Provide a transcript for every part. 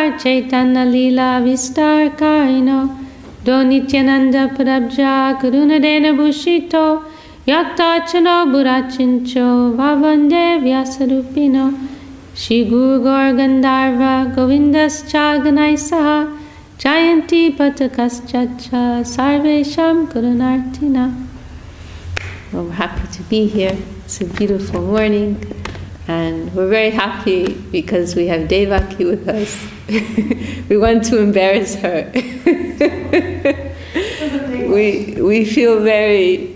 Advaita Chaitanya Leela Vistar Karino Do Nityananda Prabja Karunadena Bhushito Yaktachano Burachincho Vavande Vyasarupino Shri Guru Gaur Gandharva Govindas Chaganaisaha Jayanti Patakas Ch.Ch. Sarvesham Karunartina. Well, we're happy to be here. It's a beautiful morning. And we're very happy because we have Devaki with us. We want to embarrass her. we feel very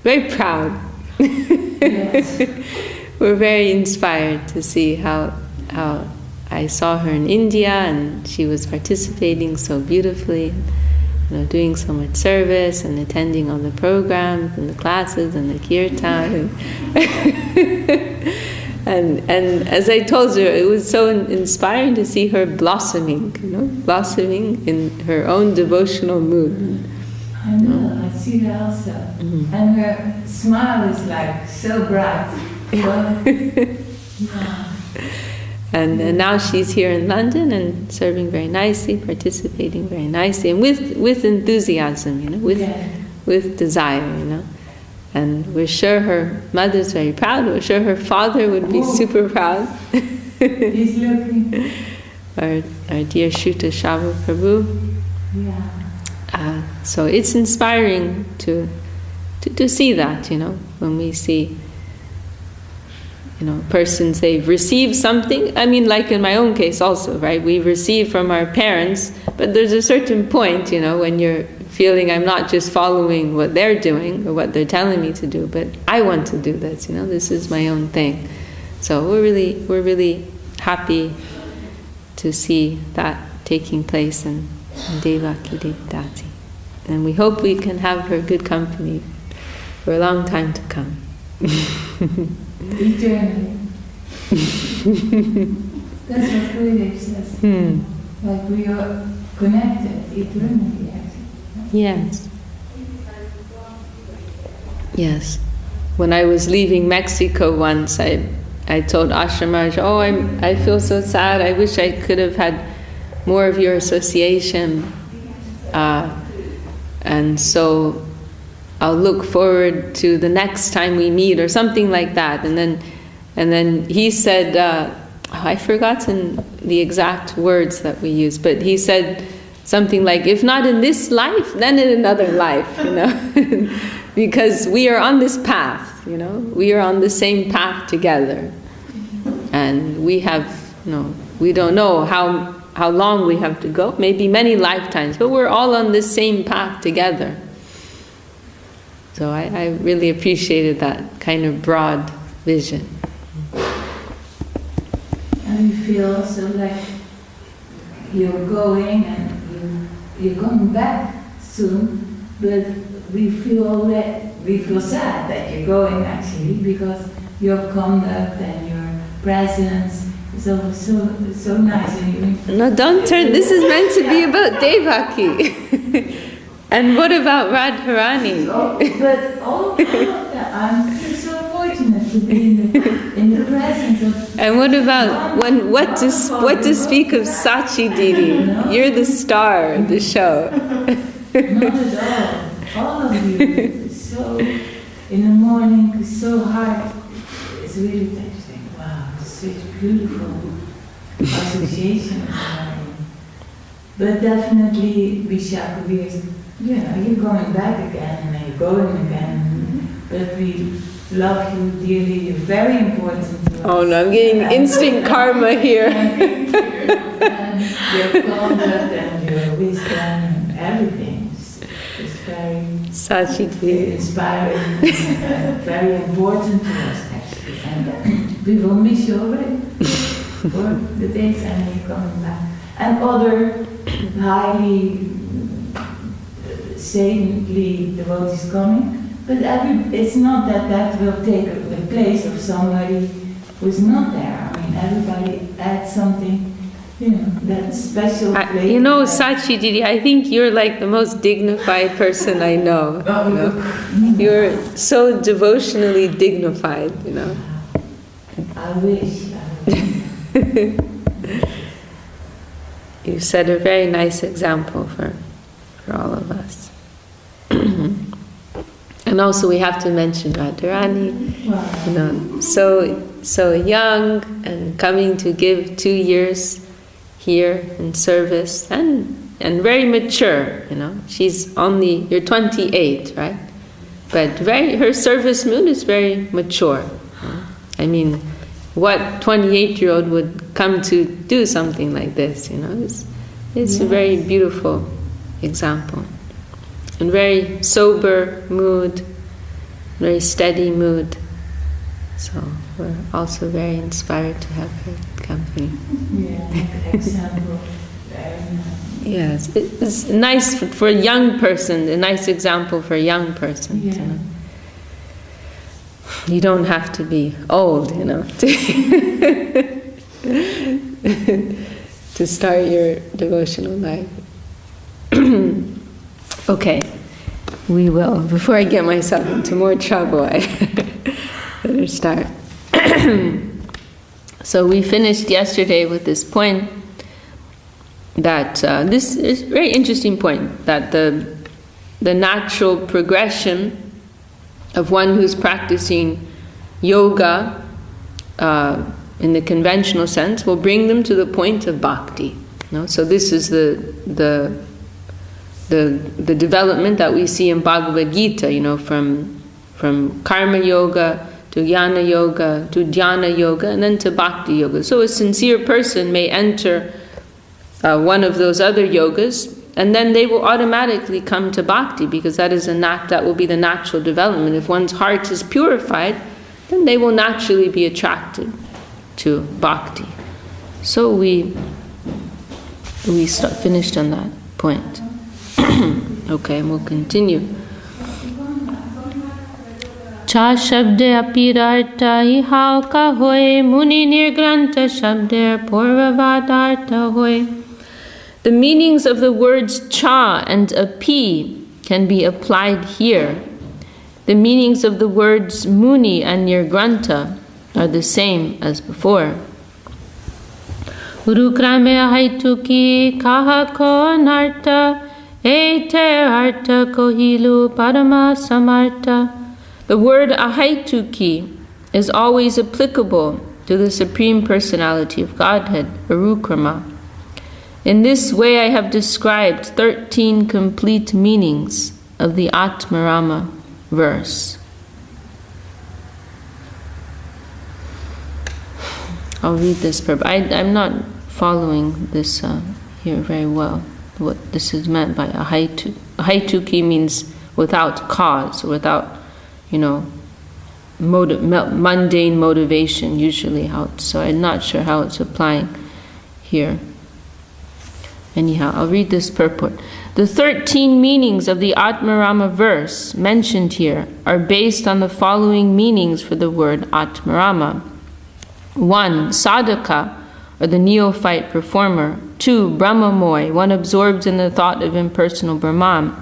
very proud. Yes. We're very inspired to see how I saw her in India and she was participating so beautifully, doing so much service and attending all the programs and the classes and the kirtan. And as I told you, it was so inspiring to see her blossoming in her own devotional mood. I know, I see that also. Mm-hmm. And her smile is like so bright. Yeah. And now she's here in London and serving very nicely, participating very nicely, and with enthusiasm, with desire, And we're sure her mother's very proud. We're sure her father would be super proud. He's looking. Our dear Shuta Shava Prabhu. Yeah. So it's inspiring to see that, when we see persons, they've received something. I mean, like in my own case also, right? We receive from our parents, but there's a certain point, when you're feeling I'm not just following what they're doing or what they're telling me to do, but I want to do this, this is my own thing. So we're really happy to see that taking place in Devaki Devidasi. And we hope we can have her good company for a long time to come. Eternally. That's what Gurudev says. Like we are connected eternally, actually. Yes. When I was leaving Mexico once, I told Ashramaraj, I feel so sad. I wish I could have had more of your association. And so I'll look forward to the next time we meet, or something like that. And then he said, I've forgotten the exact words that we used, but he said something like, if not in this life, then in another life, because we are on this path, we are on the same path together, and we have, we don't know how long we have to go, maybe many lifetimes, but we're all on this same path together. So I really appreciated that kind of broad vision. And you feel also like you're going and you're coming back soon, but we feel sad that you're going actually, because your conduct and your presence is always so nice. And no, don't turn. This is meant to be about Devaki. And what about Radharani? But all of that, I'm so fortunate to be in the presence of. And what about what to speak of Ch.Ch Didi? You're the star of the show. Not at all. All of you. So in the morning, so hard. It's really touching. Wow, it's such beautiful association. But definitely Vishakha. You're going back again, and you're going again, but we love you dearly, you're very important to us. Oh no, I'm getting instant karma here. And your conduct and your wisdom and everything is very inspiring and very important to us actually. And we will miss you already for the days and you're coming back. And other highly saintly devotees coming, but it's not that will take the place of somebody who's not there. I mean, everybody adds something, that special place. Ch.Ch Didi, I think you're like the most dignified person I know. You're so devotionally dignified, I wish. You set a very nice example for all of us. And also we have to mention Radharani, so young and coming to give 2 years here in service and very mature, you're 28, right? But her service mood is very mature. I mean, what 28-year-old would come to do something like this, It's a very beautiful example. And very sober mood, very steady mood. So we're also very inspired to have her company. Yeah, example. Yes, it's nice for a young person, a nice example for a young person. Yeah. You don't have to be old, to start your devotional life. Okay, we will. Before I get myself into more trouble, I better start. So we finished yesterday with this point that this is a very interesting point, that the natural progression of one who's practicing yoga in the conventional sense will bring them to the point of bhakti. So this is the development that we see in Bhagavad Gita, from karma yoga to jnana yoga to dhyana yoga and then to bhakti yoga. So a sincere person may enter one of those other yogas, and then they will automatically come to bhakti, because that will be the natural development. If one's heart is purified, then they will naturally be attracted to bhakti. So we finished on that point. Okay, and we'll continue. Cha shabde apirarta ihao ka hoy muni nirgranta shabder purvavadarta hoy. The meanings of the words cha and api can be applied here. The meanings of the words muni and nirgranta are the same as before. Urukrame ahaituki kahako narta ete arta kohilu parama samarta. The word ahaituki is always applicable to the Supreme Personality of Godhead, Urukrama. In this way I have described 13 complete meanings of the Atmarama verse. I'll read this. I'm not following this here very well, what this is meant by ahaitu. Ahaituki means without cause, without, mundane motivation, usually so I'm not sure how it's applying here. Anyhow, I'll read this purport. The 13 meanings of the Atmarama verse mentioned here are based on the following meanings for the word Atmarama. 1. Sadhaka, or the neophyte performer. 2. Brahmamoy, one absorbed in the thought of impersonal Brahman.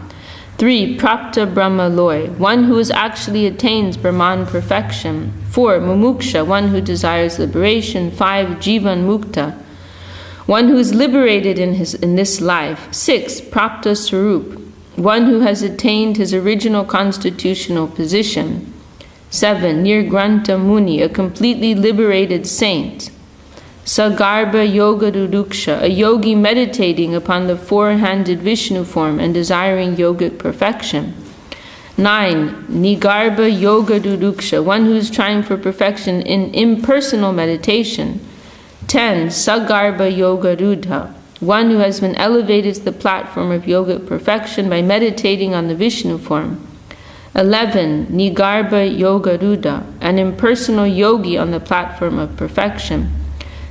3. Prapta Brahmaloy, one who has actually attains Brahman perfection. 4. Mumuksha, one who desires liberation. 5. Jivan Mukta, one who is liberated in this life. 6. Prapta Sarup, one who has attained his original constitutional position. 7. Nirgranta Muni, a completely liberated saint. Sagarbha Yoga Duduksha, a yogi meditating upon the four-handed Vishnu form and desiring yogic perfection. 9. Nigarbha Yoga Duduksha, one who is trying for perfection in impersonal meditation. 10. Sagarbha Yoga Rudha, one who has been elevated to the platform of yogic perfection by meditating on the Vishnu form. 11. Nigarbha Yoga Rudha, an impersonal yogi on the platform of perfection.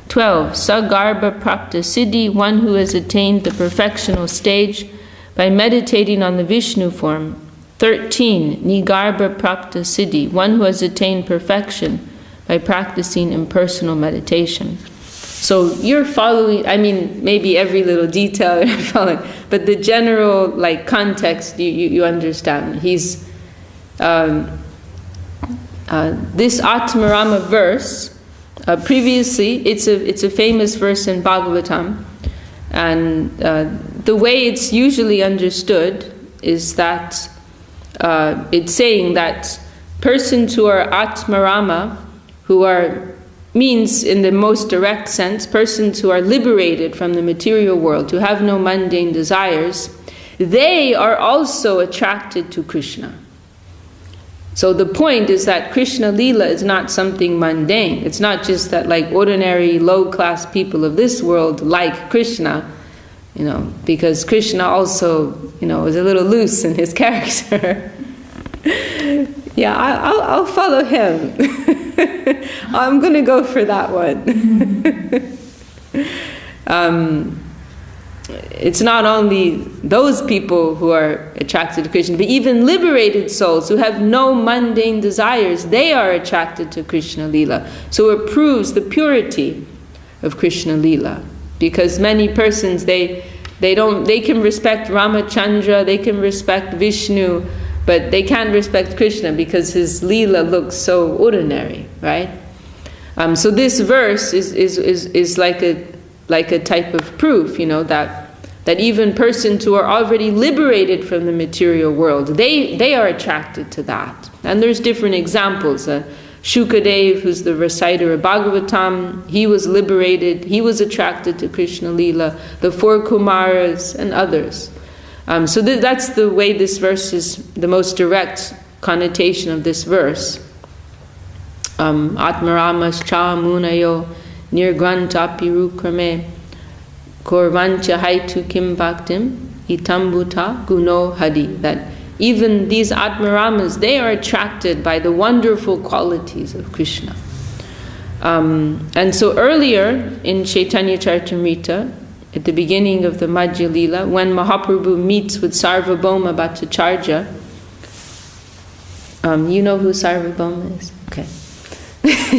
12. Sagarbha Prapta Siddhi, one who has attained the perfectional stage by meditating on the Vishnu form. 13. Nigarbha Prapta Siddhi, one who has attained perfection by practicing impersonal meditation. So you're following, maybe every little detail you're following, but the general context you understand. He's this Atmarama verse previously, it's a famous verse in Bhagavatam, and the way it's usually understood is that it's saying that persons who are Atmarama, who are, means in the most direct sense, persons who are liberated from the material world, who have no mundane desires, they are also attracted to Krishna. So the point is that Krishna Leela is not something mundane. It's not just that like ordinary low-class people of this world like Krishna, because Krishna also, is a little loose in his character. Yeah, I'll follow him. I'm going to go for that one. It's not only those people who are attracted to Krishna, but even liberated souls who have no mundane desires, they are attracted to Krishna Leela. So it proves the purity of Krishna Leela. Because many persons, they can respect Ramachandra, they can respect Vishnu, but they can't respect Krishna because his Leela looks so ordinary, right? So this verse is like a type of proof, that even persons who are already liberated from the material world, they are attracted to that. And there's different examples. Shukadev, who's the reciter of Bhagavatam, he was liberated, he was attracted to Krishna Leela, the four Kumaras and others. So that's the way this verse is, the most direct connotation of this verse. Atmaramas cha munayo nirgrantapi rukrame korvancha haitu kim bhaktim itambuta guno hadi. That even these Atmaramas, they are attracted by the wonderful qualities of Krishna. And so earlier in Chaitanya Charitamrita, at the beginning of the Madhya Lila, when Mahaprabhu meets with Sarvabhauma Bhattacharya, you know who Sarvabhauma is? Okay.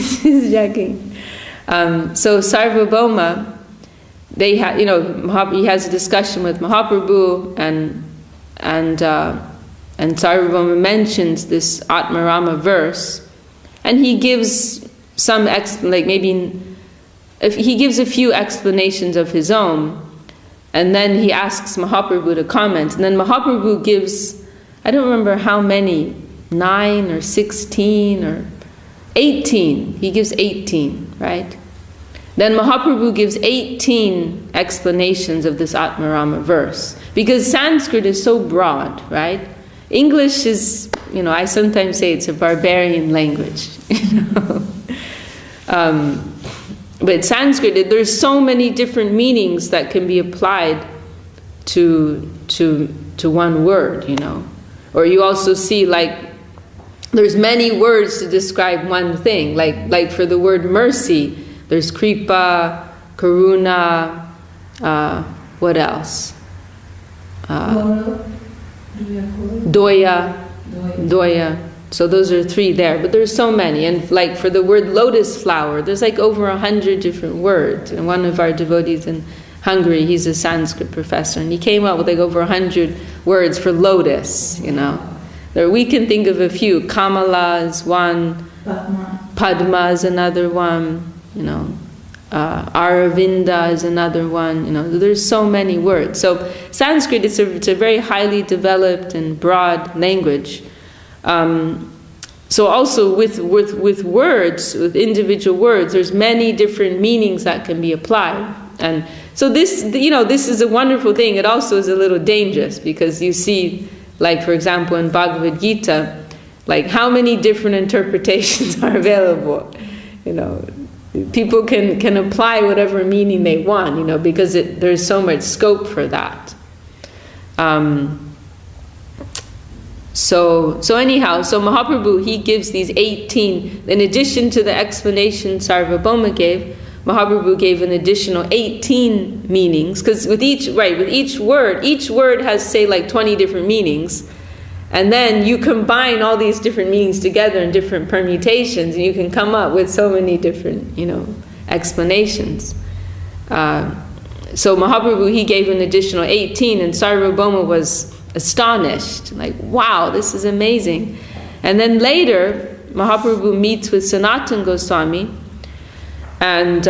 She's joking. So Sarvabhauma, he has a discussion with Mahaprabhu, and Sarvabhauma mentions this Atmarama verse, and he gives he gives a few explanations of his own, and then he asks Mahaprabhu to comment, and then Mahaprabhu gives, I don't remember how many, 9 or 16 or 18. He gives 18, right? Then Mahaprabhu gives 18 explanations of this Atmarama verse, because Sanskrit is so broad, right? English is, I sometimes say it's a barbarian language, But Sanskrit, there's so many different meanings that can be applied to one word, Or you also see, there's many words to describe one thing. Like for the word mercy, there's kripa, karuna, what else? Doya. So those are 3 there, but there's so many. And for the word lotus flower, there's over 100 different words. And one of our devotees in Hungary, he's a Sanskrit professor, and he came up with over 100 words for lotus, There, we can think of a few. Kamala is one, Padma is another one, Aravinda is another one, there's so many words. So Sanskrit, it's a very highly developed and broad language. So also with words, with individual words, there's many different meanings that can be applied. And so this is a wonderful thing. It also is a little dangerous, because you see, for example, in Bhagavad Gita, how many different interpretations are available. People can apply whatever meaning they want, because there's so much scope for that. So Mahaprabhu, he gives these 18, in addition to the explanation Sarvabhauma gave, Mahaprabhu gave an additional 18 meanings, because with each word has, say, 20 different meanings, and then you combine all these different meanings together in different permutations, and you can come up with so many different, explanations. So Mahaprabhu, he gave an additional 18, and Sarvabhauma was astonished, wow, this is amazing. And then later, Mahaprabhu meets with Sanatana Goswami, And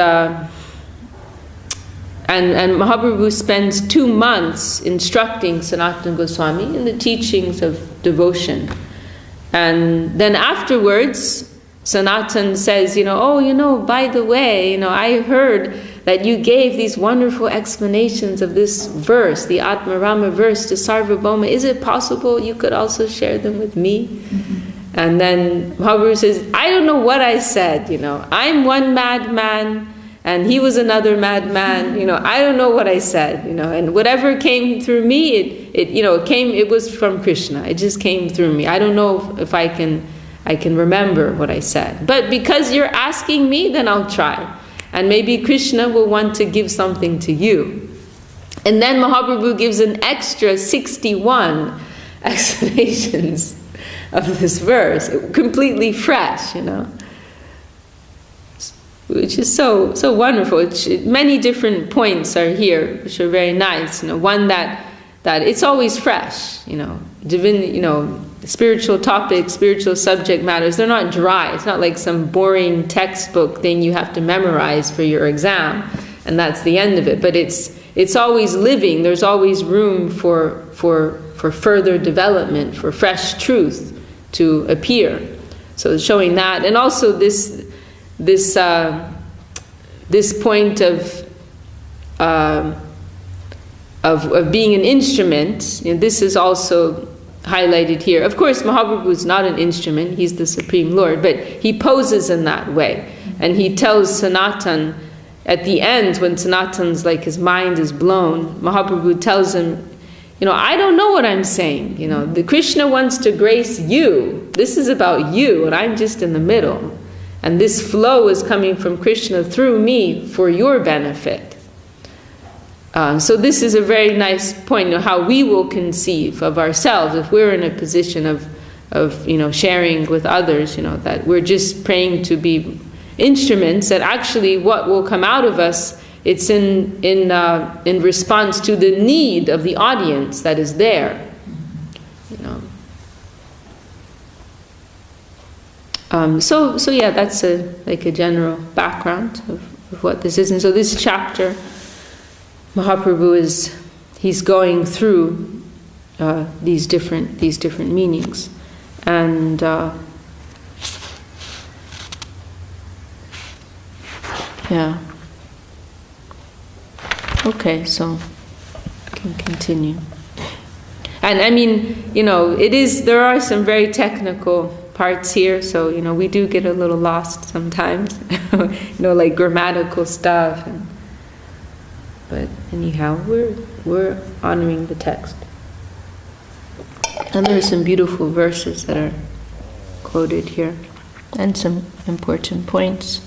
Mahaprabhu spends 2 months instructing Sanatana Goswami in the teachings of devotion. And then afterwards, Sanatan says, by the way, I heard that you gave these wonderful explanations of this verse, the Atmarama verse to Sarvabhauma. Is it possible you could also share them with me? Mm-hmm. And then Mahaprabhu says, I don't know what I said, I'm one madman, and he was another madman, I don't know what I said, and whatever came through me, it was from Krishna. It just came through me. I don't know if I can remember what I said. But because you're asking me, then I'll try. And maybe Krishna will want to give something to you. And then Mahaprabhu gives an extra 61 explanations of this verse, completely fresh, which is so wonderful. Many different points are here, which are very nice. One that it's always fresh. Spiritual topics, spiritual subject matters. They're not dry. It's not like some boring textbook thing you have to memorize for your exam, and that's the end of it. But it's always living. There's always room for further development, for fresh truth to appear. So showing that, and also this point of being an instrument. This is also highlighted here. Of course, Mahaprabhu is not an instrument; he's the Supreme Lord, but he poses in that way, and he tells Sanatan at the end, when Sanatan's like his mind is blown, Mahaprabhu tells him, I don't know what I'm saying. The Krishna wants to grace you. This is about you, and I'm just in the middle. And this flow is coming from Krishna through me for your benefit. So this is a very nice point of how we will conceive of ourselves if we're in a position of sharing with others. That we're just praying to be instruments. That actually, what will come out of us, it's in response to the need of the audience that is there. So yeah, that's a general background of what this is. And so this chapter, Mahaprabhu he's going through these different meanings, and yeah. Okay, so I can continue. And I mean, there are some very technical parts here, so we do get a little lost sometimes, like grammatical stuff. But anyhow, we're honoring the text. And there are some beautiful verses that are quoted here, and some important points.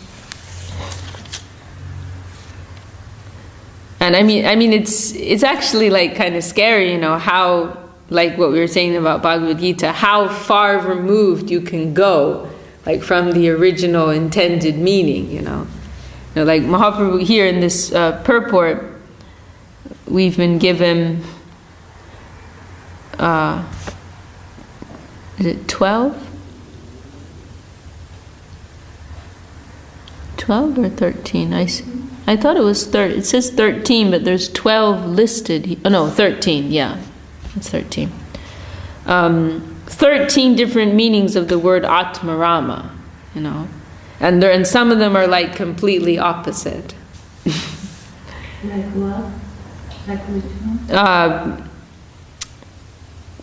And I mean, it's actually like kind of scary, how, like what we were saying about Bhagavad Gita, how far removed you can go, like from the original intended meaning, like Mahaprabhu here in this purport, we've been given, is it 12? 12 or 13? I thought it was 30. It says 13, but there's 12 listed. Oh no, 13. Yeah, it's 13. 13 different meanings of the word Atmarama, and some of them are like completely opposite. Like what? Like which one?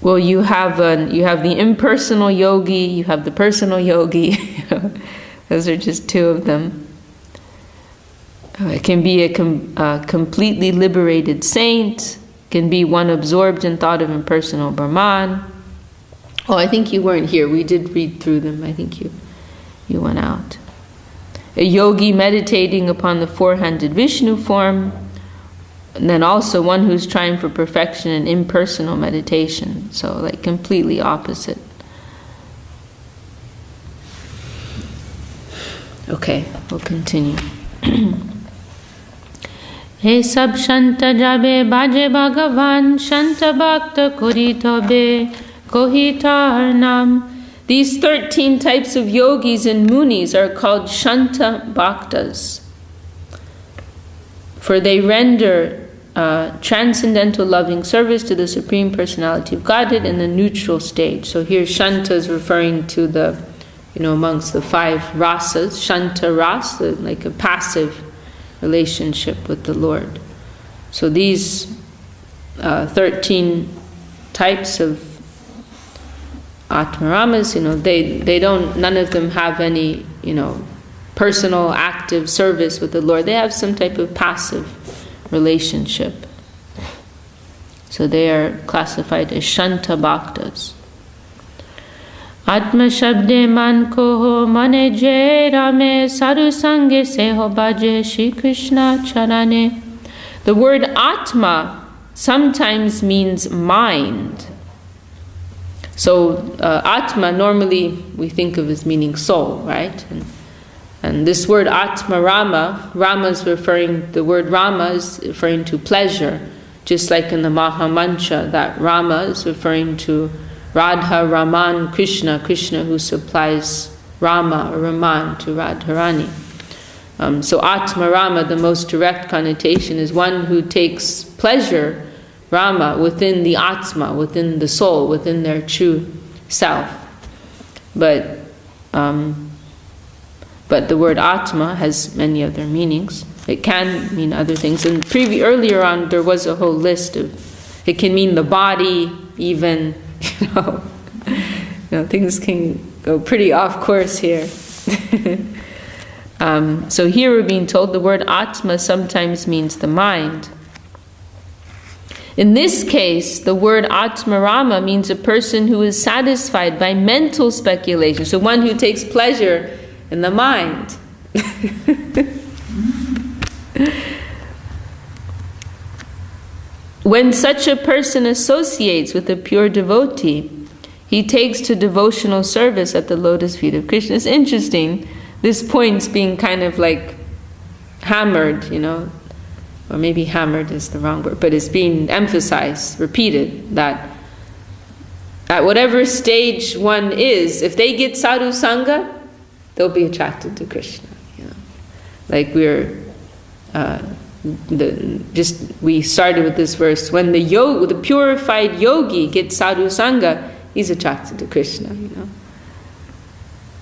Well, you have the impersonal yogi, you have the personal yogi. Those are just two of them. It can be a completely liberated saint. Can be one absorbed in thought of impersonal Brahman. Oh, I think you weren't here. We did read through them. I think you went out. A yogi meditating upon the four-handed Vishnu form. And then also one who's trying for perfection in impersonal meditation. So like completely opposite. Okay, we'll continue. He sab shanta jabe baje bhagavan shanta bhakta kori tobe kohitar nam. These 13 types of yogis and munis are called shanta bhaktas. for they render transcendental loving service to the Supreme Personality of Godhead in the neutral stage. So here Shanta is referring to the, amongst the 5 rasas, Shanta ras, like a passive relationship with the Lord. So these 13 types of Atmaramas, they don't, none of them have any, personal active service with the Lord. They have some type of passive relationship. So they are classified as Shanta Bhaktas. Atma Shabde Man Koho Mane Je Rame Sadhu Sange Seho Bhaje Shri Krishna Charane. The word Atma sometimes means mind. So Atma normally we think of as meaning soul, right? And this word Atma Rama, the word Rama is referring to pleasure, just like in the Maha Mantra, that Rama is referring to Radha Raman Krishna, Krishna who supplies Rama or Raman to Radharani. So Atma Rama, the most direct connotation, is one who takes pleasure, Rama, within the Atma, within the soul, within their true self. But the word Atma has many other meanings. It can mean other things. And earlier on, there was a whole list of. It can mean the body, even. Things can go pretty off course here. So here we're being told the word Atma sometimes means the mind. In this case, the word Atmarama means a person who is satisfied by mental speculation. So one who takes pleasure in the mind. When such a person associates with a pure devotee, he takes to devotional service at the lotus feet of Krishna. It's interesting, this point's being kind of like hammered, or maybe hammered is the wrong word, but it's being emphasized, repeated, that at whatever stage one is, if they get sadhu sangha, they'll be attracted to Krishna. Like we started with this verse, when the purified yogi gets sadhu sangha, he's attracted to Krishna.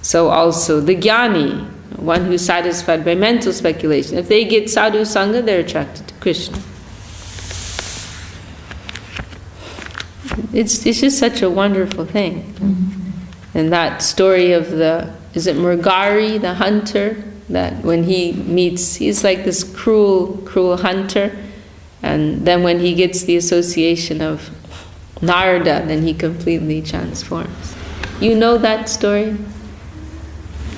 So also the jnani, one who's satisfied by mental speculation, if they get sadhu sangha, they're attracted to Krishna. It's just such a wonderful thing. Mm-hmm. And that story of is it Murgari, the hunter, that when he meets, he's like this cruel hunter, and then when he gets the association of Narada, then he completely transforms. You know that story?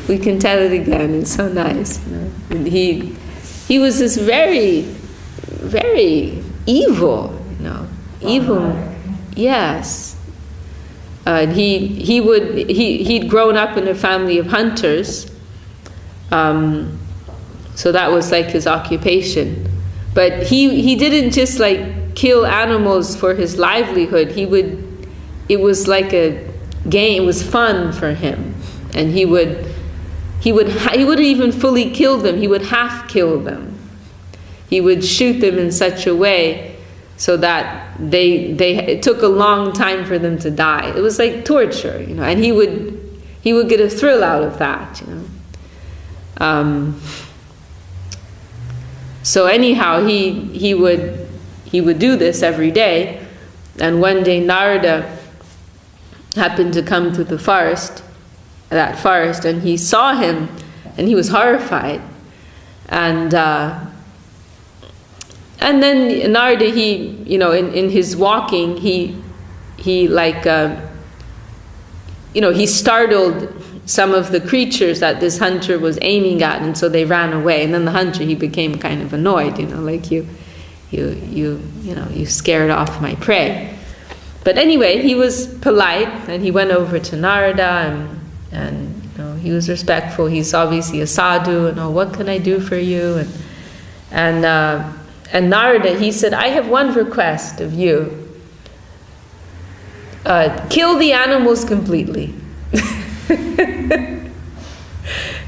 We can tell it again, it's so nice. He was this very, very evil, evil. Yes. He'd grown up in a family of hunters, so that was like his occupation. But he didn't just like kill animals for his livelihood. It was like a game. It was fun for him, and he wouldn't even fully kill them. He would half kill them. He would shoot them in such a way so that it took a long time for them to die. It was like torture, and he would get a thrill out of that, So anyhow, he would do this every day, and one day Narada happened to come to the forest, and he saw him, and he was horrified, and then Narada, in his walking, he startled some of the creatures that this hunter was aiming at, and so they ran away. And then the hunter, he became kind of annoyed, like you scared off my prey. But anyway, he was polite, and he went over to Narada, and he was respectful. He's obviously a sadhu, and what can I do for you? And Narada, he said, I have one request of you. Kill the animals completely.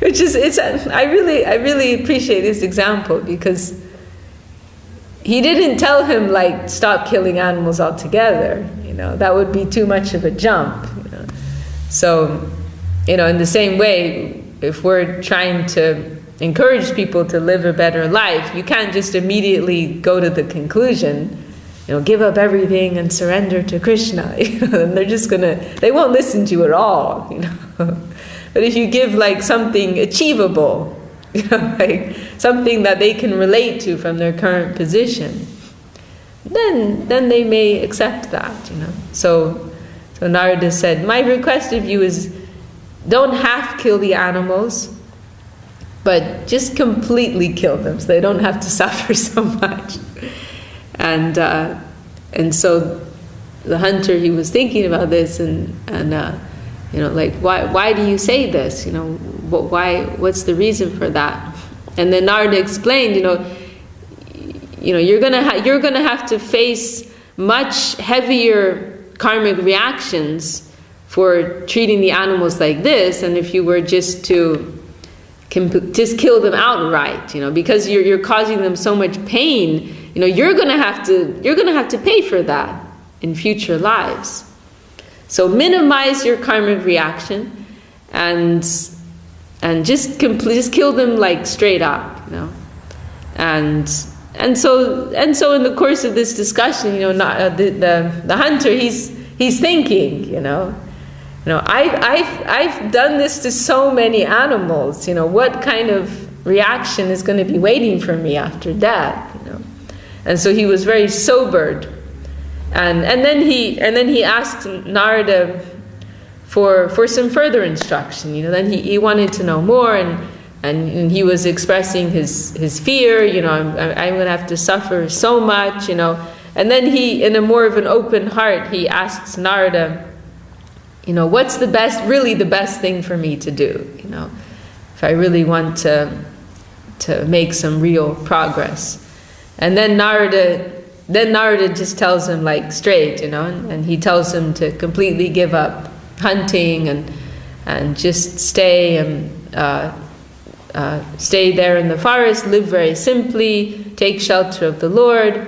Which is, I really appreciate this example, because he didn't tell him like stop killing animals altogether. That would be too much of a jump. So, in the same way, if we're trying to encourage people to live a better life, you can't just immediately go to the conclusion, give up everything and surrender to Krishna. And they're just they won't listen to you at all. But if you give like something achievable, like something that they can relate to from their current position, then they may accept that. So Narada said, my request of you is, don't half kill the animals, but just completely kill them so they don't have to suffer so much. And so the hunter, he was thinking about this, and like, why do you say this? What's the reason for that? And then Narada explained, you're gonna have to face much heavier karmic reactions for treating the animals like this, and if you were just to just kill them outright, because you're causing them so much pain. You're gonna have to pay for that in future lives. So minimize your karmic reaction, and just kill them like straight up, And so in the course of this discussion, the hunter, he's thinking, I've done this to so many animals. What kind of reaction is going to be waiting for me after death? And so he was very sobered, and then he asked Narada for some further instruction. Then he wanted to know more, and he was expressing his fear. I'm going to have to suffer so much. And then he, in a more of an open heart, he asks Narada, what's the best thing for me to do? If I really want to make some real progress. And then Narada just tells him like straight, and he tells him to completely give up hunting and just stay there in the forest, live very simply, take shelter of the Lord.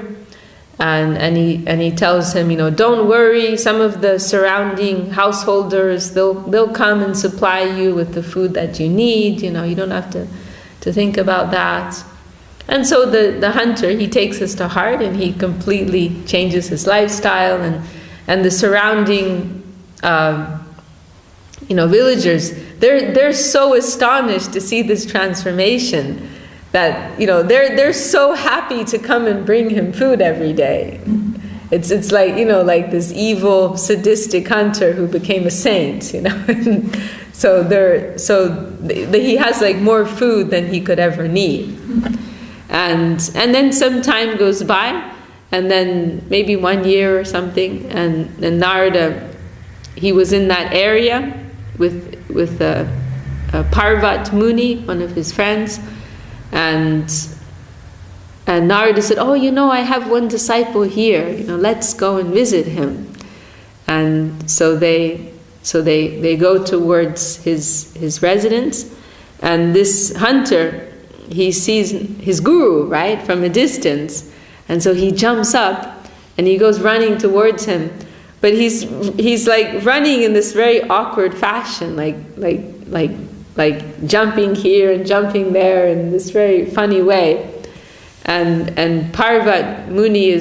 And he tells him, don't worry, some of the surrounding householders, they'll come and supply you with the food that you need. You don't have to think about that. And so the hunter, he takes this to heart, and he completely changes his lifestyle, and the surrounding villagers, they're so astonished to see this transformation that they're so happy to come and bring him food every day. It's like like this evil sadistic hunter who became a saint. So he has like more food than he could ever need. And then some time goes by, and then maybe 1 year or something, and Narada, he was in that area with Parvat Muni, one of his friends, and Narada said, I have one disciple here, let's go and visit him. And so they go towards his residence, and this hunter, he sees his guru, right, from a distance, and so he jumps up and he goes running towards him, but he's like running in this very awkward fashion, like jumping here and jumping there in this very funny way, and Parvat Muni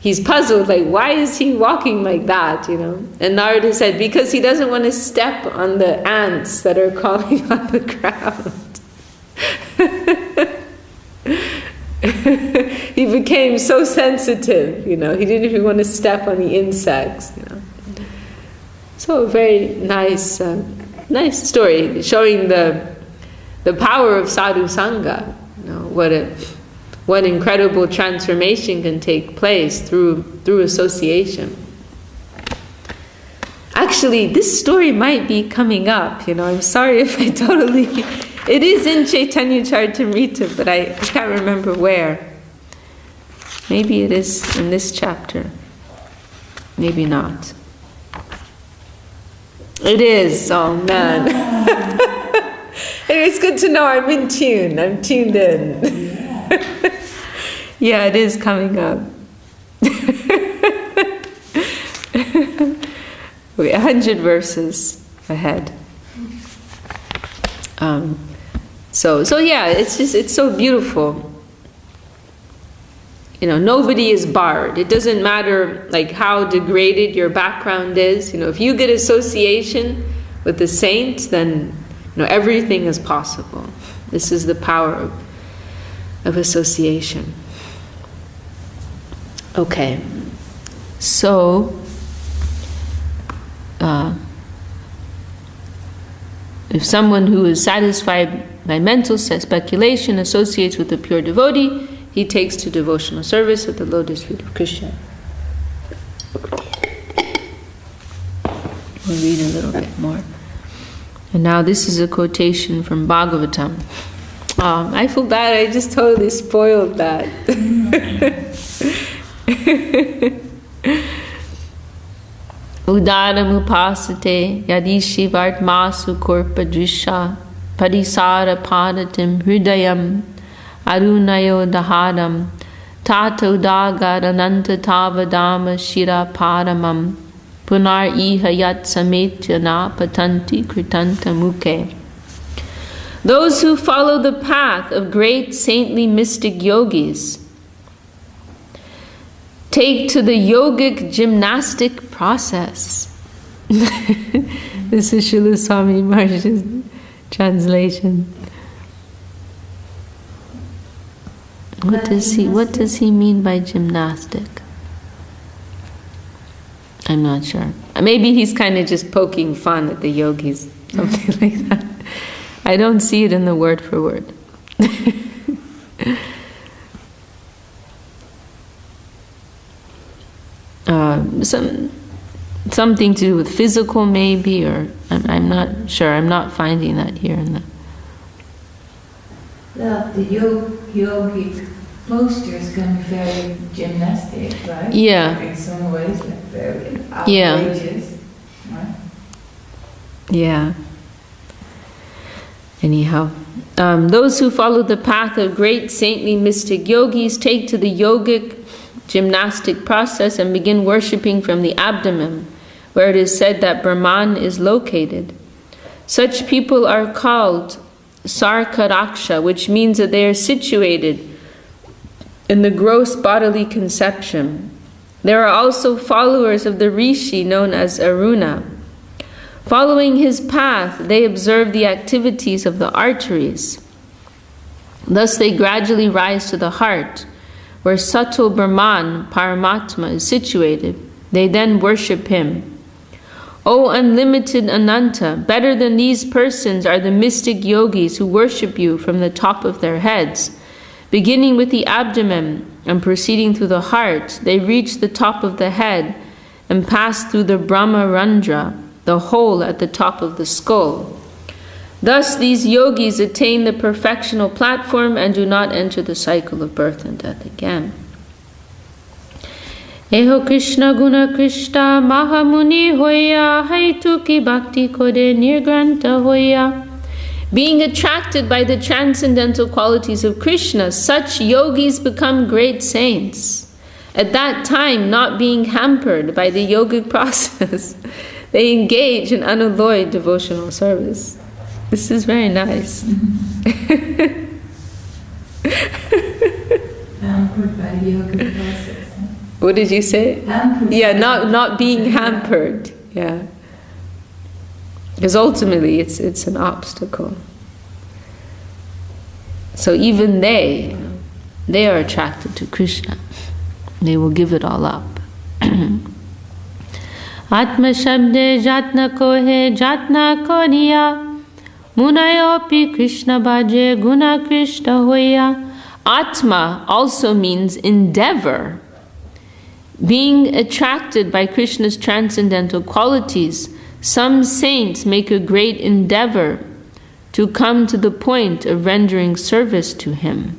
he's puzzled, like, why is he walking like that, And Narada said, because he doesn't want to step on the ants that are crawling on the ground. He became so sensitive, he didn't even want to step on the insects, So a very nice story, showing the power of sadhu sangha. What incredible transformation can take place through association. Actually, this story might be coming up. I'm sorry if I totally. It is in Chaitanya Charitamrita, but I can't remember where. Maybe it is in this chapter. Maybe not. It is. Oh man. It's good to know I'm in tune. I'm tuned in. Yeah, it is coming up. We're 100 verses ahead. So yeah, it's so beautiful. Nobody is barred. It doesn't matter like how degraded your background is. If you get association with the saints, then everything is possible. This is the power of association. Okay, so if someone who is satisfied by mental speculation associates with a pure devotee, he takes to devotional service at the lotus feet of Krishna. We'll read a little bit more. And now this is a quotation from Bhagavatam. I feel bad, I just totally spoiled that. Udaram upasate yadi shivartmasu korpa drisha parisara padatim hridayam arunayo daharam tata udagar ananta tavadama shira paramam punar iha yat sametyana patanti kritanta mukhe. Those who follow the path of great saintly mystic yogis take to the yogic gymnastic process. This is Srila Swami Maharaj's translation. What does he mean by gymnastic? I'm not sure. Maybe he's kind of just poking fun at the yogis, something like that. I don't see it in the word for word. Something to do with physical, maybe, or I'm not sure. I'm not finding that here in the. Well, the yogic postures can be very gymnastic, right? Yeah. In some ways, like very outrageous, right? Yeah. Anyhow, those who follow the path of great saintly mystic yogis take to the yogic gymnastic process and begin worshipping from the abdomen, where it is said that Brahman is located. Such people are called sarkaraksha, which means that they are situated in the gross bodily conception. There are also followers of the rishi known as Aruna. Following his path, they observe the activities of the arteries. Thus they gradually rise to the heart, where Sato Brahman, Paramatma, is situated. They then worship him. O unlimited Ananta, better than these persons are the mystic yogis who worship you from the top of their heads. Beginning with the abdomen and proceeding through the heart, they reach the top of the head and pass through the Brahma Randra, the hole at the top of the skull. Thus these yogis attain the perfectional platform and do not enter the cycle of birth and death again. Eho Krishna Guna Krishna Mahamuni Hoya Haituki Bhakti Kode Nirgranta Hoya. Being attracted by the transcendental qualities of Krishna, such yogis become great saints. At that time, not being hampered by the yogic process, they engage in unalloyed devotional service. This is very nice. Hampered by the yogic process. What did you say? Hampered. Yeah, not being hampered. Yeah. Because ultimately it's an obstacle. So even they are attracted to Krishna. They will give it all up. Atma Shabde Jatna Kohe Jatna Koniya Munayopi Krishna Bhaje Guna Krishna Hoya. Atma also means endeavor. Being attracted by Krishna's transcendental qualities, some saints make a great endeavor to come to the point of rendering service to him.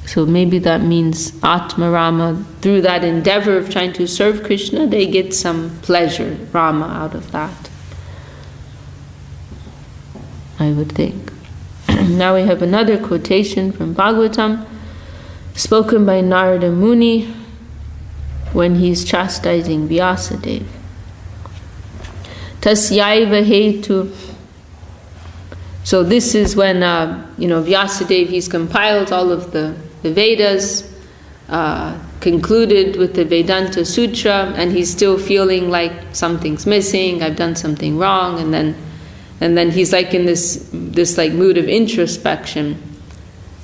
So maybe that means Atma Rama, through that endeavor of trying to serve Krishna, they get some pleasure, Rama, out of that, I would think. Now we have another quotation from Bhagavatam, spoken by Narada Muni when he's chastising Vyasadeva. Tasyaiva hetu. So this is when Vyasadeva, he's compiled all of the Vedas, concluded with the Vedanta Sutra, and he's still feeling like something's missing. I've done something wrong, and then he's like in this like mood of introspection.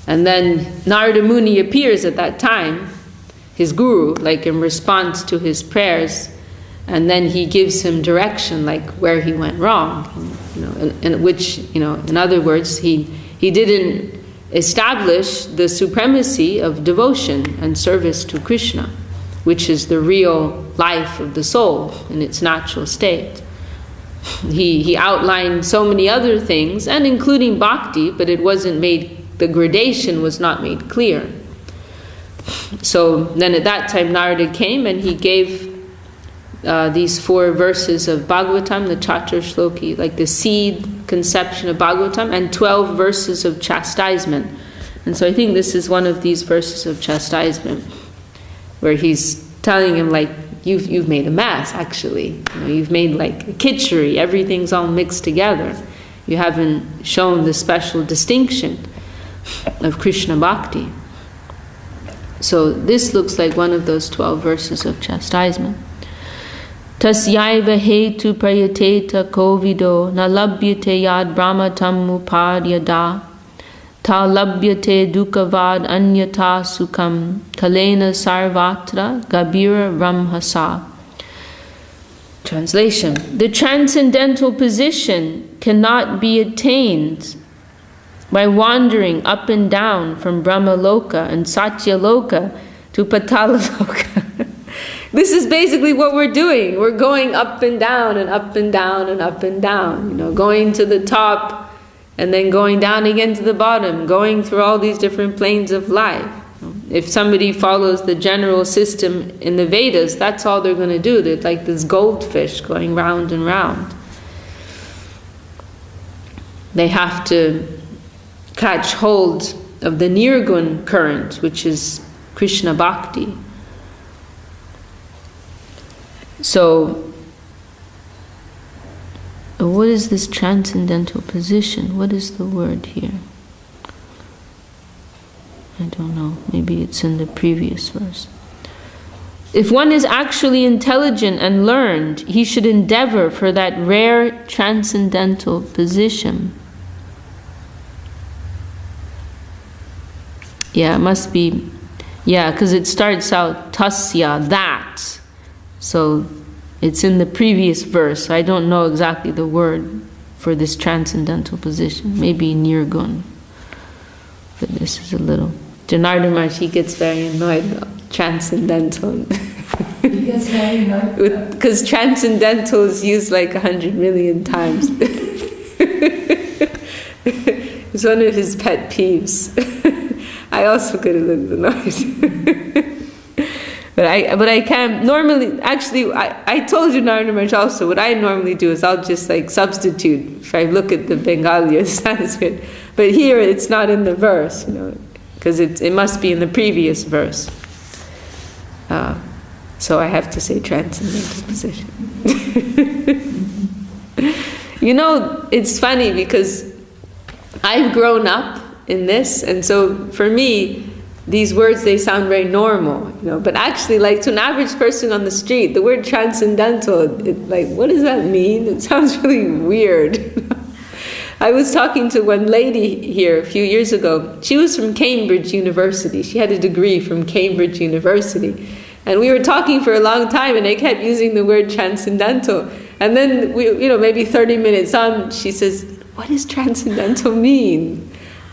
And then Narada Muni appears at that time, his guru, like in response to his prayers, and then he gives him direction, like where he went wrong, and which, in other words, he didn't establish the supremacy of devotion and service to Krishna, which is the real life of the soul in its natural state. He outlined so many other things, and including bhakti, but it wasn't made, the gradation was not made clear. So then at that time Narada came and he gave these 4 verses of Bhagavatam, the Ch.Ch Shloki, like the seed conception of Bhagavatam, and 12 verses of chastisement. And so I think this is one of these verses of chastisement, where he's telling him, like, you've made a mess, actually. You've made like a kitchery, everything's all mixed together. You haven't shown the special distinction of Krishna Bhakti. So this looks like one of those 12 verses of chastisement. Tasyaiva hetu prayateta kovido na labhyate yad brahmatam upadyada ta labhyate dukavad anyata sukham kalena sarvatra gabira ramhasa. Translation: the transcendental position cannot be attained by wandering up and down from Brahmaloka and Satyaloka to Patalaloka. This is basically what we're doing. We're going up and down and up and down and up and down. Going to the top and then going down again to the bottom, going through all these different planes of life. If somebody follows the general system in the Vedas, that's all they're going to do. They're like this goldfish going round and round. They have to catch hold of the Nirgun current, which is Krishna Bhakti. So, what is this transcendental position? What is the word here? I don't know. Maybe it's in the previous verse. If one is actually intelligent and learned, he should endeavor for that rare transcendental position. Yeah, it must be, because it starts out tasya, that. So it's in the previous verse. So I don't know exactly the word for this transcendental position. Maybe nirgun. But this is a little... Janardhan Maharaj, he gets very annoyed about transcendental. He gets very annoyed? Because transcendental is used like 100 million times. It's one of his pet peeves. I also get a little annoyed. But I can't normally. Actually, I told you Narada Maharaj also. What I normally do is I'll just like substitute if I look at the Bengali or the Sanskrit. But here it's not in the verse, because it must be in the previous verse. So I have to say transcendental position. It's funny because I've grown up in this, and so for me, these words, they sound very normal, but actually, like to an average person on the street, the word transcendental, what does that mean? It sounds really weird. I was talking to one lady here a few years ago. She was from Cambridge University. She had a degree from Cambridge University. And we were talking for a long time, and I kept using the word transcendental. And then, maybe 30 minutes on, she says, "What does transcendental mean?"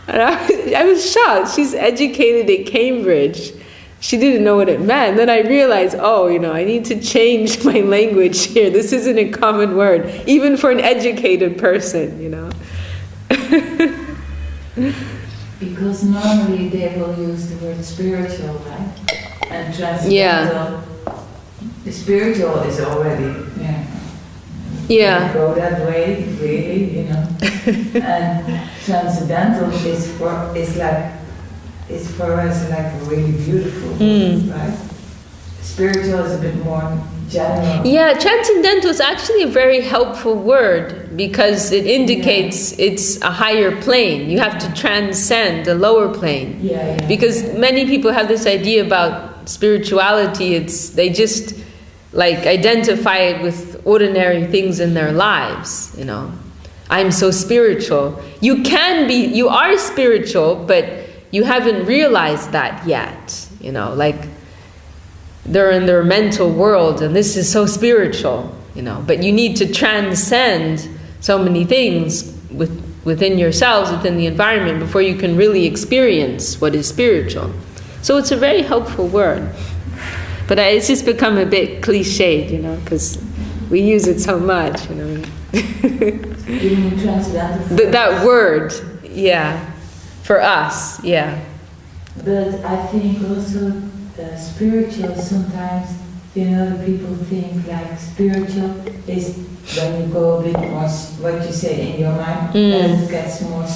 And I was shocked. She's educated at Cambridge. She didn't know what it meant. Then I realized, I need to change my language here. This isn't a common word, even for an educated person, Because normally they will use the word spiritual, right? And transcendental. The spiritual is already, go that way, really, And transcendental is for us like really beautiful, right? Spiritual is a bit more general. Yeah, transcendental is actually a very helpful word because it indicates it's a higher plane. You have to transcend the lower plane. Yeah. Because many people have this idea about spirituality. They just like identify it with ordinary things in their lives. You know, I'm so spiritual. You are spiritual, but you haven't realized that yet. You know, like they're in their mental world and this is so spiritual, you know, but you need to transcend so many things within yourselves, within the environment, before you can really experience what is spiritual. So it's a very helpful word. But it's just become a bit cliched, you know, because we use it so much, you know. That word, yeah, for us, yeah. But I think also spiritual, sometimes, you know, people think like spiritual is when you go a bit more, what you say in your mind, then it gets more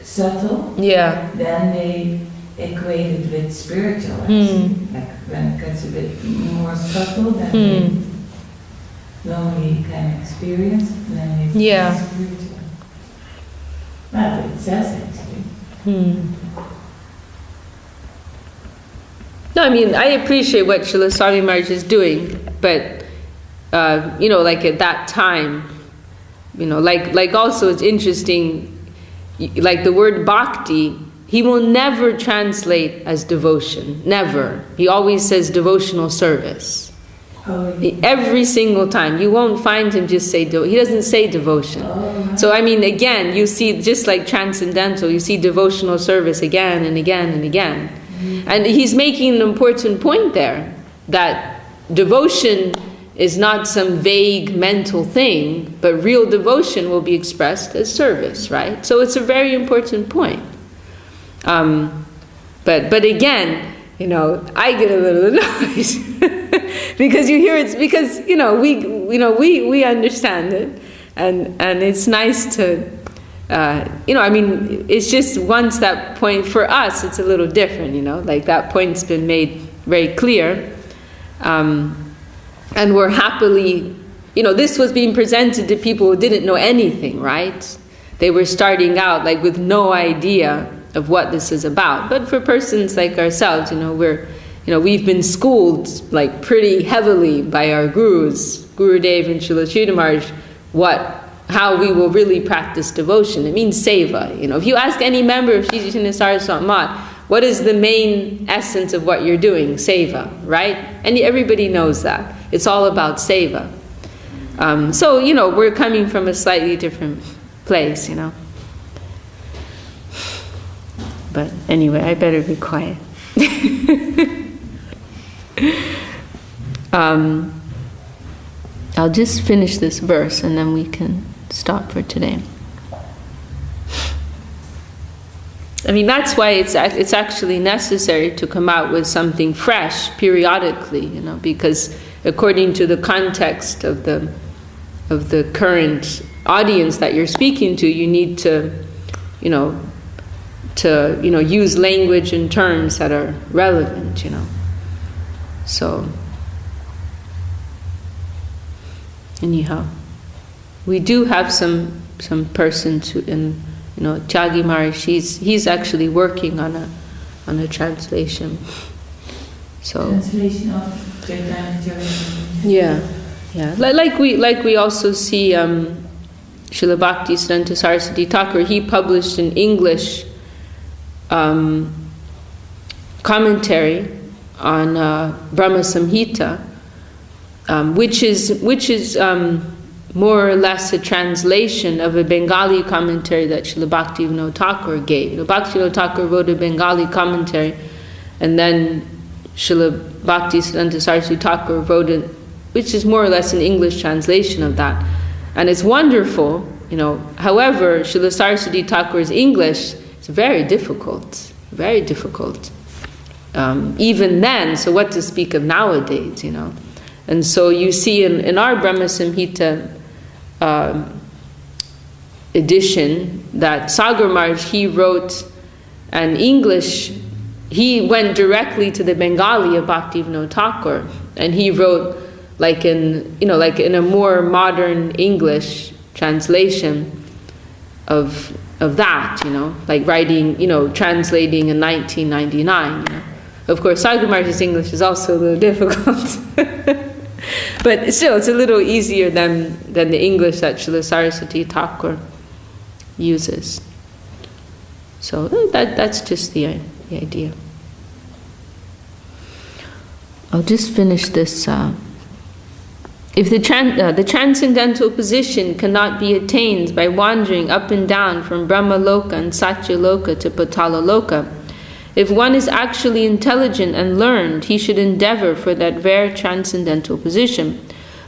subtle. Yeah. Then they equate it with spiritual, actually. Like when it gets a bit more subtle, then they normally can experience it, and then it's spiritual. Well, it says actually. No, I mean, I appreciate what Srila Swami Maharaj is doing, but, you know, like at that time, you know, like also it's interesting, like the word bhakti, he will never translate as devotion, never. He always says devotional service. Every single time. You won't find him just say, he doesn't say devotion. So, I mean, again, you see, just like transcendental, you see devotional service again and again and again. And he's making an important point there, that devotion is not some vague mental thing, but real devotion will be expressed as service, right? So it's a very important point. But again, you know, I get a little annoyed because you hear it's because we understand it, and it's nice to. You know, I mean, it's just once that point, for us, it's a little different, you know, like that point's been made very clear. And we're happily, you know, this was being presented to people who didn't know anything, right? They were starting out like with no idea of what this is about. But for persons like ourselves, you know, we've been schooled like pretty heavily by our gurus, Gurudev and Srila Sridhar Maharaj, how we will really practice devotion. It means seva. You know, if you ask any member of Ch.Ch. Saraswat Math, what is the main essence of what you're doing? Seva, right? And everybody knows that. It's all about seva. So, you know, we're coming from a slightly different place, you know. But anyway, I better be quiet. I'll just finish this verse and then we can stop for today. I mean, that's why it's actually necessary to come out with something fresh periodically, you know, because according to the context of the current audience that you're speaking to, you need to use language and terms that are relevant, you know. So anyhow, we do have some persons who, you know, Tyagi Maharaj, he's actually working on a translation. So translation of Chaitanya. Yeah. Like we also see Srila Bhakti Siddhanta Saraswati Thakur. He published an English commentary on Brahma Samhita, which is more or less a translation of a Bengali commentary that Srila Bhaktivinoda Thakur gave. You know, Bhaktivinoda Thakur wrote a Bengali commentary, and then Srila Bhakti Siddhanta Saraswati Thakur wrote it, which is more or less an English translation of that. And it's wonderful, you know. However, Srila Saraswati Thakur's English is very difficult. Even then, so what to speak of nowadays, you know. And so you see in our Brahma Samhita, edition that Sagar Maharaj, he wrote an English, he went directly to the Bengali of Bhaktivinoda Thakur, and he wrote like in a more modern English translation of that, like writing, translating in 1999. Of course, Sagar Maharaj's English is also a little difficult. But still, it's a little easier than the English that Srila Saraswati Thakur uses. So that's just the idea. I'll just finish this. If the transcendental position cannot be attained by wandering up and down from Brahma Loka and Satya Loka to Patala Loka, if one is actually intelligent and learned, he should endeavor for that rare transcendental position.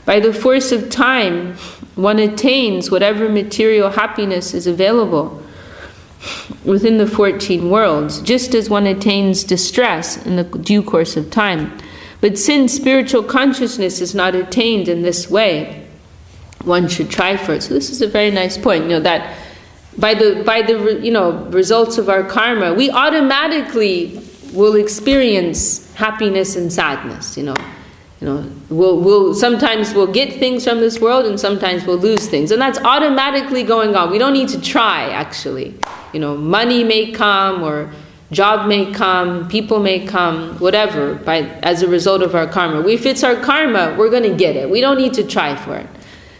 By the force of time, one attains whatever material happiness is available within the 14 worlds, just as one attains distress in the due course of time. But since spiritual consciousness is not attained in this way, one should try for it. So this is a very nice point, that by the results of our karma, we automatically will experience happiness and sadness. We'll sometimes we'll get things from this world, and sometimes we'll lose things, and that's automatically going on. We don't need to try. Actually, money may come, or job may come, people may come, whatever. As a result of our karma, if it's our karma, we're going to get it. We don't need to try for it.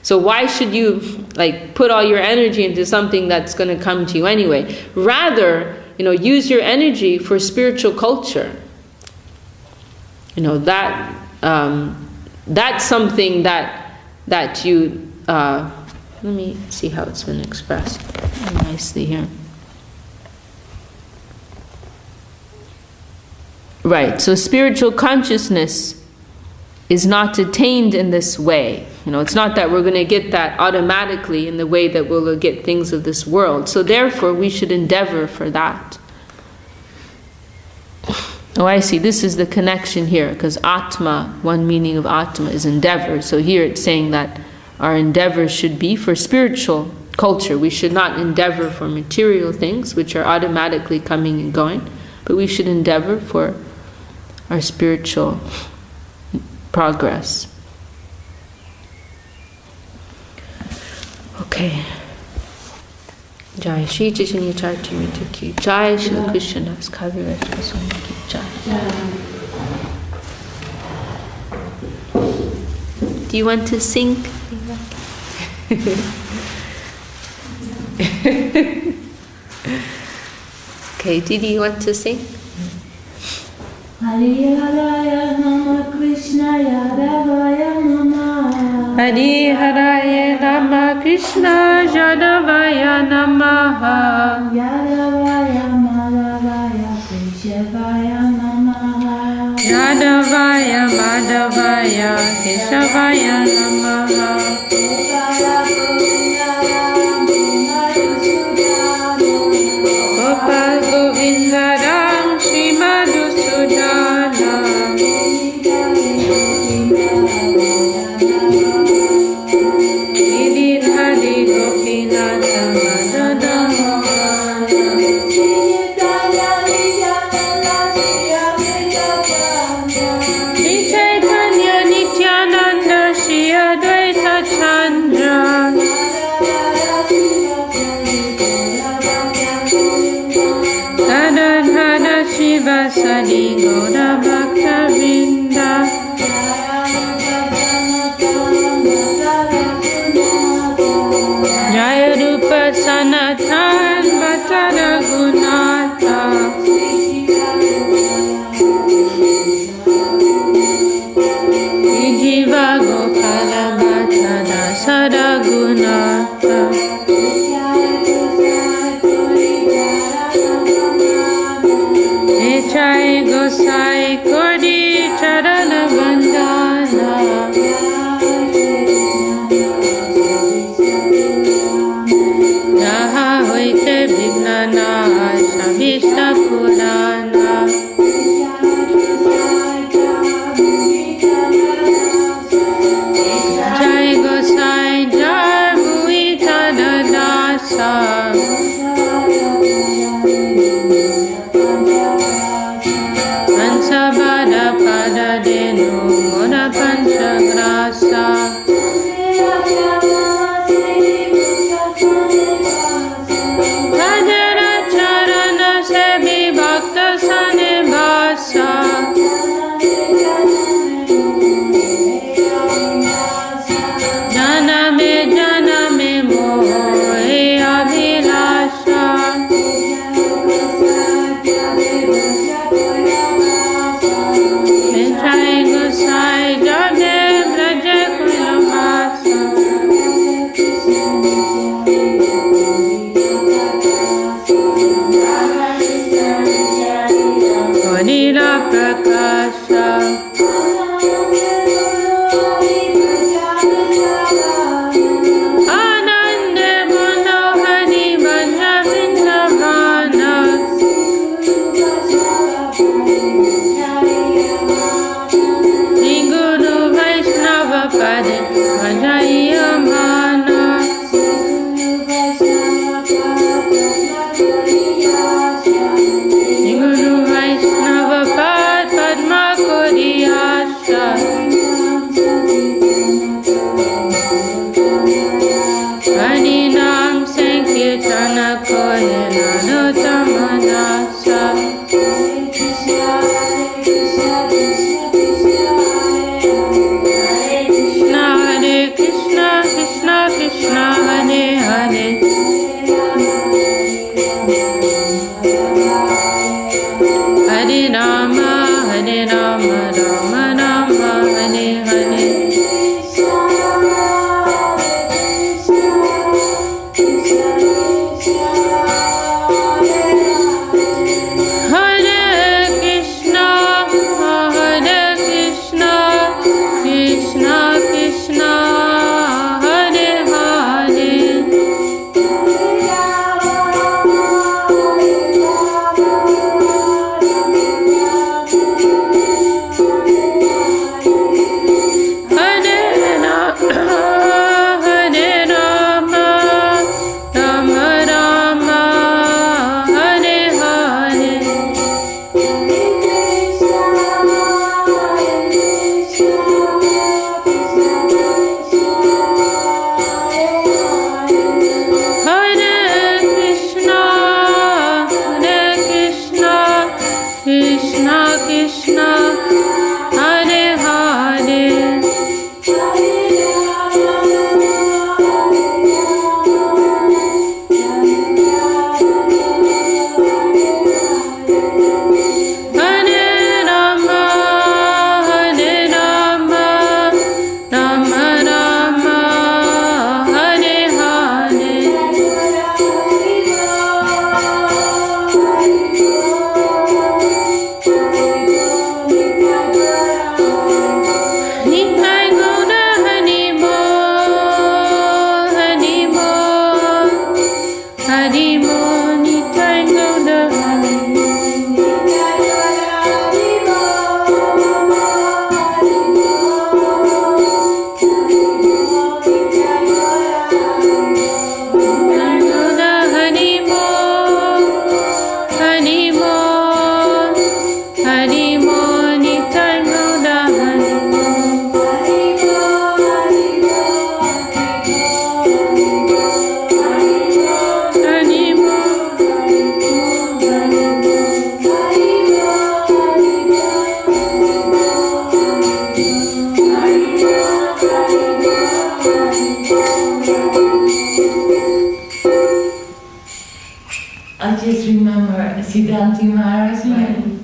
So why should you put all your energy into something that's going to come to you anyway? Rather, use your energy for spiritual culture. That's something that you. Let me see how it's been expressed nicely here. Right. So spiritual consciousness is not attained in this way. It's not that we're going to get that automatically in the way that we'll get things of this world. So therefore, we should endeavor for that. Oh, I see. This is the connection here, because Atma, one meaning of Atma is endeavor. So here it's saying that our endeavor should be for spiritual culture. We should not endeavor for material things, which are automatically coming and going, but we should endeavor for our spiritual progress. Okay. Jai Shri Chaitanya Charitamrita ki Jai, Shri Krishna's Kaviraj Goswami ki Jai. Do you want to sing? Okay, Didi, you want to sing? Hari Haraya Nama Krishna Yadavaya Nama. Hari Haraya Nama Krishna Yadavaya Namaha. Yadavaya Madhavaya Keshavaya Namaha. Yadavaya Madhavaya Keshavaya Namaha. Gopal Govindaram Shri Madhusudana. Hadi Gopinatha Madhadamahana. Shri Chaitanya Nityananda Shri Advaita Chandra. Radha Shiva Sadi Gaura Bhakta Vrinda. Jaya Rupa Sanatan Bhatta Raghunatha. Vidhiva Gopala Bhatta Dasa Raghunatha. Jai Gosai Kodi Charana Bandana. Naha Hoite Vignana Shavishta Purana. Jai Gosai Jai Bhuita Dadasa. Venu Mona Panchagrasa Bhajana Charana Sebi Bhakta Sanibasa Janame Mohe Abhilasha Vijay Gosai Jage Braja Kulamasa Vanila Prakasha Anande Manohari Vanja Vindavana Sri Guru Vaishnava Pade Vajayamana Sri Guru Vaishnava Pad Padma Kodiyasha Harinam Sankirtana Kohena Tamanasa Krishna Hare Krishna Krishna Krishna Hare Hare Hare Rama Rama Rama Hare Hare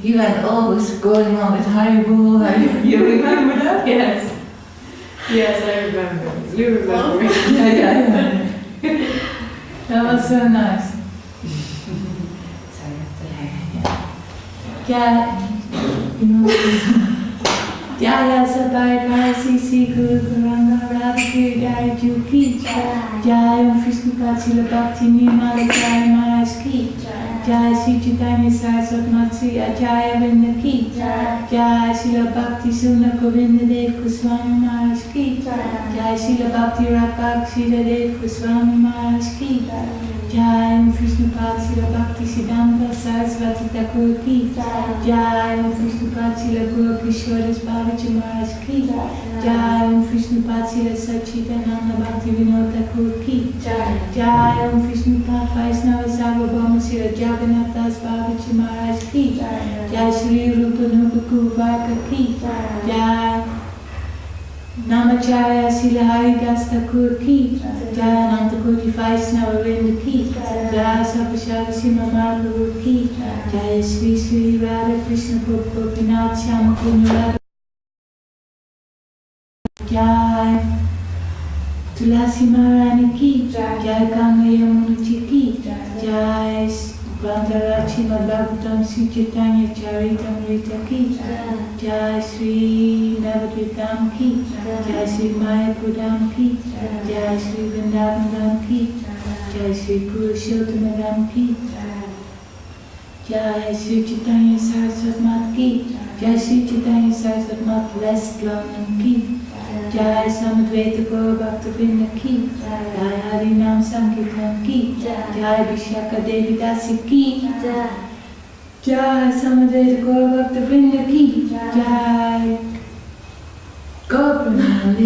He was always going on with Haribo. You remember that? Yes. Yes, I remember. You remember. Yeah. That was so nice. Jaya Sabai Jai Sisi Guru Kuranga Radhikir Jai Juki Jai Vishnu Srila Bhakti Nirmala Jai Maharaj Ki Jai Sri Chaitanya Saraswati Jai Vinda Ki Jai Srila Bhakti Suna Govinda Dev Goswami Maharaj Ki Jai Srila Bhakti Rapak Srila Dev Goswami Maharaj Ki Jai Om Vishnupad Srila Bhakti Siddhanta Saraswati Thakur ki Jai Om Vishnupad Srila Guru Kishore Bhavaji Maharaj ki Jai Om Vishnupad Srila Sachidananda Bhakti Vinod Thakur ki Jai Om Vishnupad Vaishnava Sarvabhauma Srila Jagannath Das Bhavaji Maharaj ki Jai Sriyukta Nupakuvaka ki Jai Namacharya Srila Haridas Thakur ki Jai Anantakoti Vaishnava Vrinda ki Jai Sabhashara Sima Madhya ki Jai Sri Sri Radha Krishna Gopinath Shama Kunjara Jai Tulasi Maharani ki Jai Ganga Yamuna ji ki Jai Vandarachi Madhavatam Sri Chaitanya Charitamrita ki Jai Sri Navadvitam ki Jai Sri Mayapudam ki Jai Sri Vrindavanam ki Jai Sri Purushottamadam ki Jai Sri Chaitanya Saraswat Mat ki Jai Sri Chaitanya Saraswat Mat West London ki Jai Samadvaita Gaura Bhakta Vrinda ki Jai Harinam Sankirtan ki Jai Vishakha Devidasi ki Jai Samadvaita Gaura Bhakta Vrinda ki Jai Gaura Brahma